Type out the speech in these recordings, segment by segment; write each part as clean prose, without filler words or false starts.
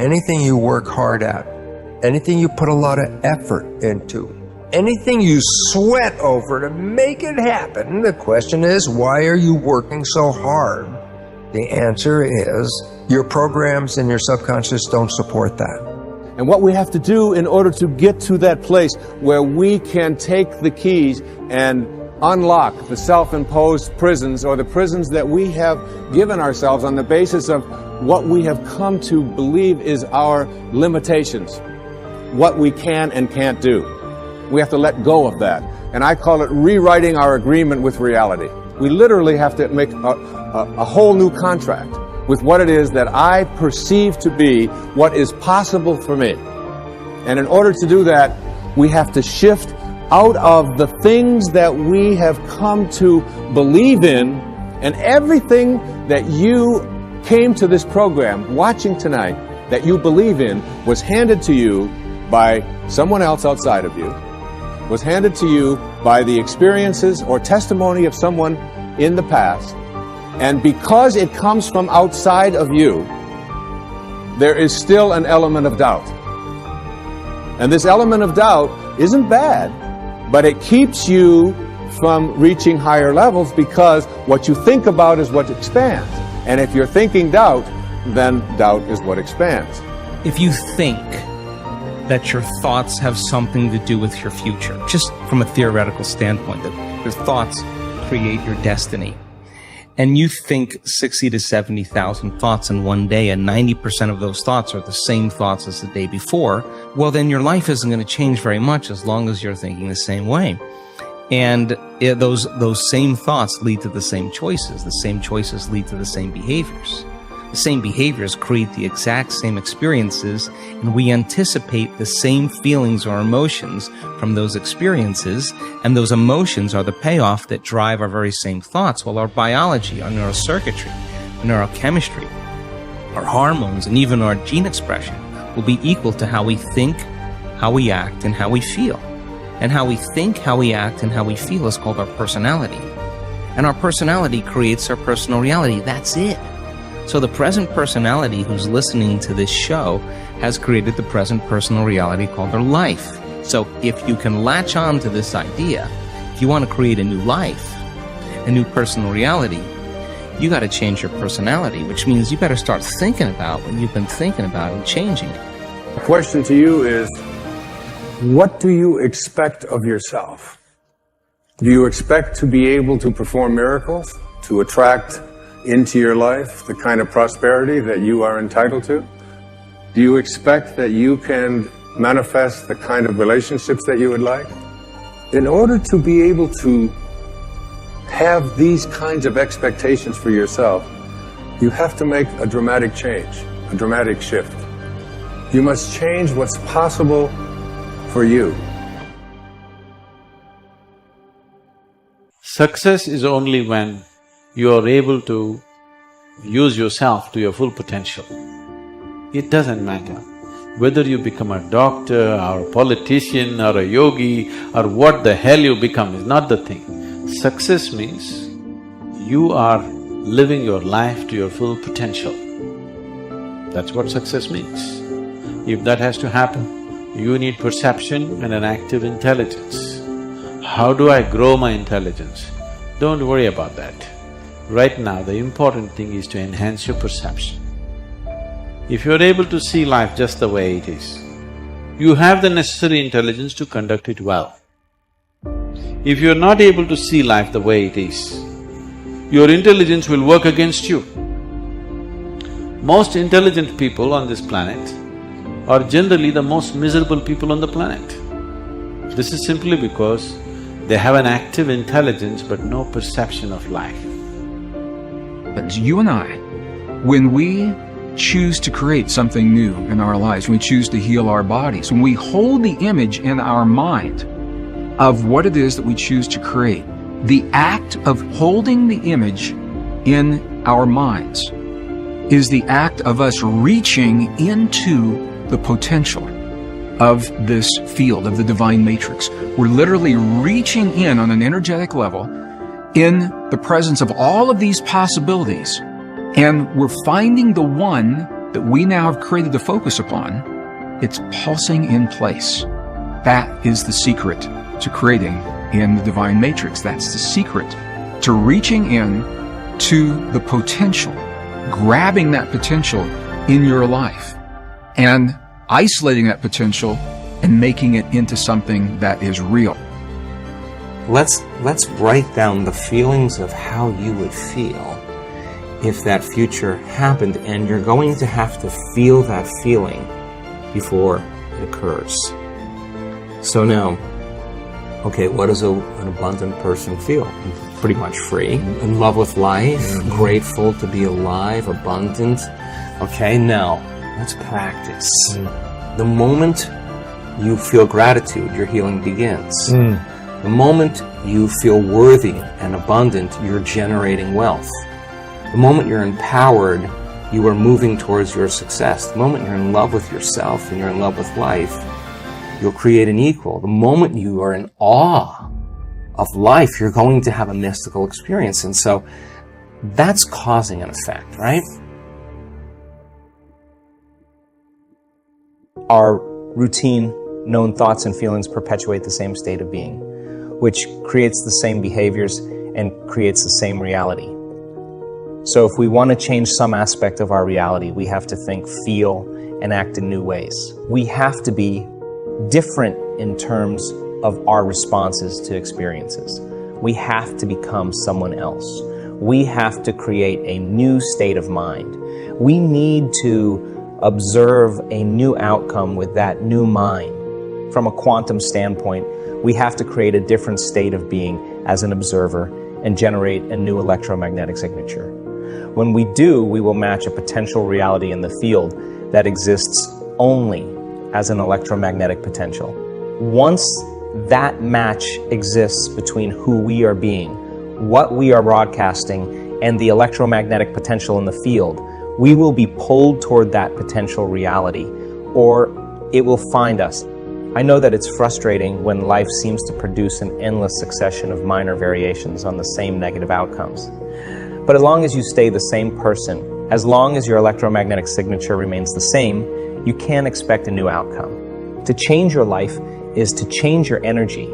anything you work hard at, anything you put a lot of effort into, anything you sweat over to make it happen, the question is, why are you working so hard? The answer is, your programs and your subconscious don't support that. And what we have to do in order to get to that place where we can take the keys and unlock the self-imposed prisons, or the prisons that we have given ourselves on the basis of what we have come to believe is our limitations, what we can and can't do. We have to let go of that. And I call it rewriting our agreement with reality. We literally have to make a whole new contract with what it is that I perceive to be what is possible for me. And in order to do that, we have to shift out of the things that we have come to believe in, and everything that you came to this program watching tonight that you believe in was handed to you by someone else outside of you, was handed to you by the experiences or testimony of someone in the past. And because it comes from outside of you, there is still an element of doubt. And this element of doubt isn't bad, but it keeps you from reaching higher levels, because what you think about is what expands. And if you're thinking doubt, then doubt is what expands. If you think that your thoughts have something to do with your future, just from a theoretical standpoint, that your thoughts create your destiny, and you think 60 to 70,000 thoughts in one day, and 90% of those thoughts are the same thoughts as the day before, well, then your life isn't going to change very much as long as you're thinking the same way. And those same thoughts lead to the same choices. The same choices lead to the same behaviors. The same behaviors create the exact same experiences, and we anticipate the same feelings or emotions from those experiences, and those emotions are the payoff that drive our very same thoughts. Well, our biology, our neurocircuitry, our neurochemistry, our hormones, and even our gene expression will be equal to how we think, how we act, and how we feel. And how we think, how we act, and how we feel is called our personality. And our personality creates our personal reality. That's it. So the present personality who's listening to this show has created the present personal reality called their life. So if you can latch on to this idea, if you want to create a new life, a new personal reality, you got to change your personality, which means you better start thinking about what you've been thinking about and changing it. The question to you is, what do you expect of yourself? Do you expect to be able to perform miracles, to attract into your life the kind of prosperity that you are entitled to? Do you expect that you can manifest the kind of relationships that you would like? In order to be able to have these kinds of expectations for yourself, you have to make a dramatic change, a dramatic shift. You must change what's possible for you. Success is only when you are able to use yourself to your full potential. It doesn't matter whether you become a doctor or a politician or a yogi or what the hell you become is not the thing. Success means you are living your life to your full potential. That's what success means. If that has to happen, you need perception and an active intelligence. How do I grow my intelligence? Don't worry about that. Right now, the important thing is to enhance your perception. If you're able to see life just the way it is, you have the necessary intelligence to conduct it well. If you're not able to see life the way it is, your intelligence will work against you. Most intelligent people on this planet are generally the most miserable people on the planet. This is simply because they have an active intelligence but no perception of life. But you and I, when we choose to create something new in our lives, when we choose to heal our bodies, when we hold the image in our mind of what it is that we choose to create, the act of holding the image in our minds is the act of us reaching into the potential of this field, of the divine matrix. We're literally reaching in on an energetic level in the presence of all of these possibilities, and we're finding the one that we now have created to focus upon, it's pulsing in place. That is the secret to creating in the divine matrix. That's the secret to reaching in to the potential, grabbing that potential in your life and isolating that potential and making it into something that is real. Let's write down the feelings of how you would feel if that future happened, and you're going to have to feel that feeling before it occurs. So now, okay, what does an abundant person feel? Pretty much free, in love with life, grateful to be alive, abundant. Okay, now, let's practice. The moment you feel gratitude, your healing begins. The moment you feel worthy and abundant, you're generating wealth. The moment you're empowered, you are moving towards your success. The moment you're in love with yourself and you're in love with life, you'll create an equal. The moment you are in awe of life, you're going to have a mystical experience. And so that's causing an effect, right? Our routine, known thoughts and feelings perpetuate the same state of being, which creates the same behaviors and creates the same reality. So if we want to change some aspect of our reality, we have to think, feel, and act in new ways. We have to be different in terms of our responses to experiences. We have to become someone else. We have to create a new state of mind. We need to observe a new outcome with that new mind. From a quantum standpoint, we have to create a different state of being as an observer and generate a new electromagnetic signature. When we do, we will match a potential reality in the field that exists only as an electromagnetic potential. Once that match exists between who we are being, what we are broadcasting, and the electromagnetic potential in the field, we will be pulled toward that potential reality, or it will find us. I know that it's frustrating when life seems to produce an endless succession of minor variations on the same negative outcomes. But as long as you stay the same person, as long as your electromagnetic signature remains the same, you can't expect a new outcome. To change your life is to change your energy,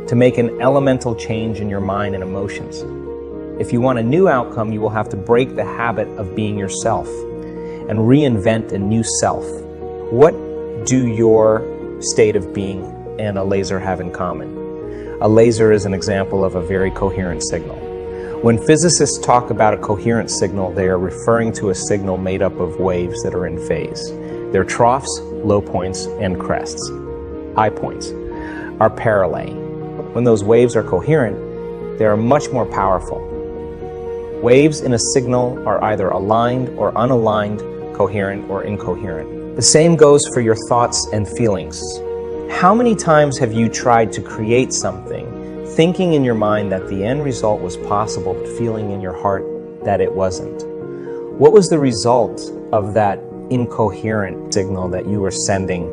to make an elemental change in your mind and emotions. If you want a new outcome, you will have to break the habit of being yourself and reinvent a new self. What do your state of being and a laser have in common? A laser is an example of a very coherent signal. When physicists talk about a coherent signal, they are referring to a signal made up of waves that are in phase. Their troughs, low points, and crests, high points, are parallel. When those waves are coherent, they are much more powerful. Waves in a signal are either aligned or unaligned, coherent or incoherent. The same goes for your thoughts and feelings. How many times have you tried to create something, thinking in your mind that the end result was possible, but feeling in your heart that it wasn't? What was the result of that incoherent signal that you were sending?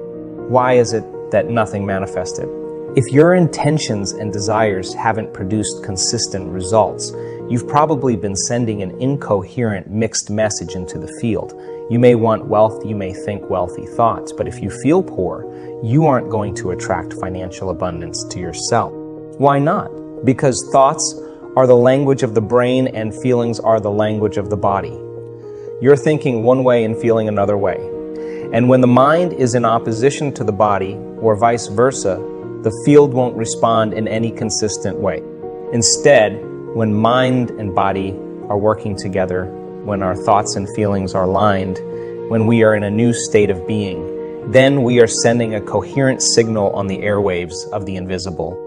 Why is it that nothing manifested? If your intentions and desires haven't produced consistent results, you've probably been sending an incoherent, mixed message into the field. You may want wealth, you may think wealthy thoughts, but if you feel poor, you aren't going to attract financial abundance to yourself. Why not? Because thoughts are the language of the brain and feelings are the language of the body. You're thinking one way and feeling another way. And when the mind is in opposition to the body, or vice versa, the field won't respond in any consistent way. Instead, when mind and body are working together, when our thoughts and feelings are aligned, when we are in a new state of being, then we are sending a coherent signal on the airwaves of the invisible.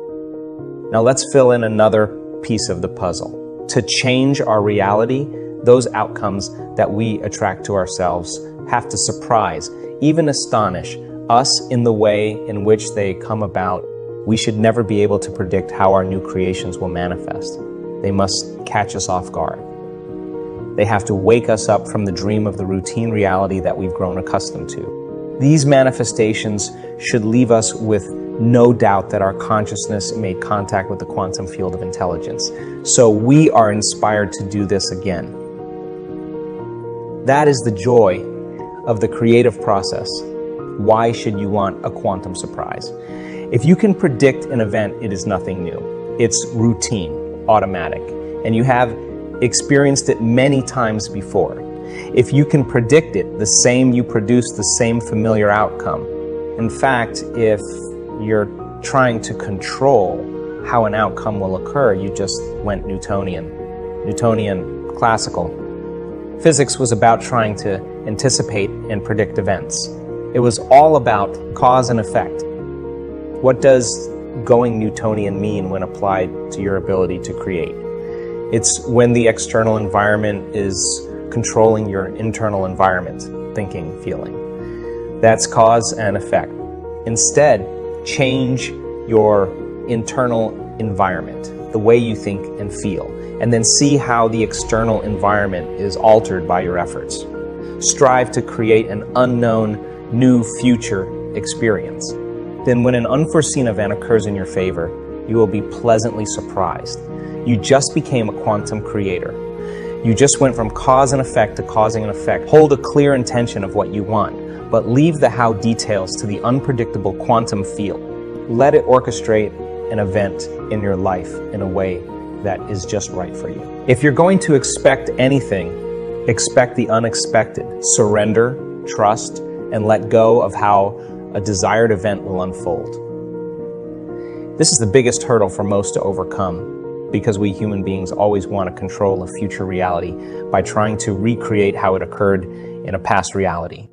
Now let's fill in another piece of the puzzle. To change our reality, those outcomes that we attract to ourselves have to surprise, even astonish us in the way in which they come about. We should never be able to predict how our new creations will manifest. They must catch us off guard. They have to wake us up from the dream of the routine reality that we've grown accustomed to. These manifestations should leave us with no doubt that our consciousness made contact with the quantum field of intelligence. So we are inspired to do this again. That is the joy of the creative process, why should you want a quantum surprise? If you can predict an event, it is nothing new. It's routine, automatic, and you have experienced it many times before. If you can predict it, the same you produce the same familiar outcome. In fact, if you're trying to control how an outcome will occur, you just went Newtonian classical. Physics was about trying to anticipate and predict events. It was all about cause and effect. What does going Newtonian mean when applied to your ability to create? It's when the external environment is controlling your internal environment, thinking, feeling. That's cause and effect. Instead, change your internal environment, the way you think and feel, and then see how the external environment is altered by your efforts. Strive to create an unknown, new future experience. Then when an unforeseen event occurs in your favor, you will be pleasantly surprised. You just became a quantum creator. You just went from cause and effect to causing an effect. Hold a clear intention of what you want, but leave the how details to the unpredictable quantum field. Let it orchestrate an event in your life in a way that is just right for you. If you're going to expect anything, expect the unexpected. Surrender, trust, and let go of how a desired event will unfold. This is the biggest hurdle for most to overcome, because we human beings always want to control a future reality by trying to recreate how it occurred in a past reality.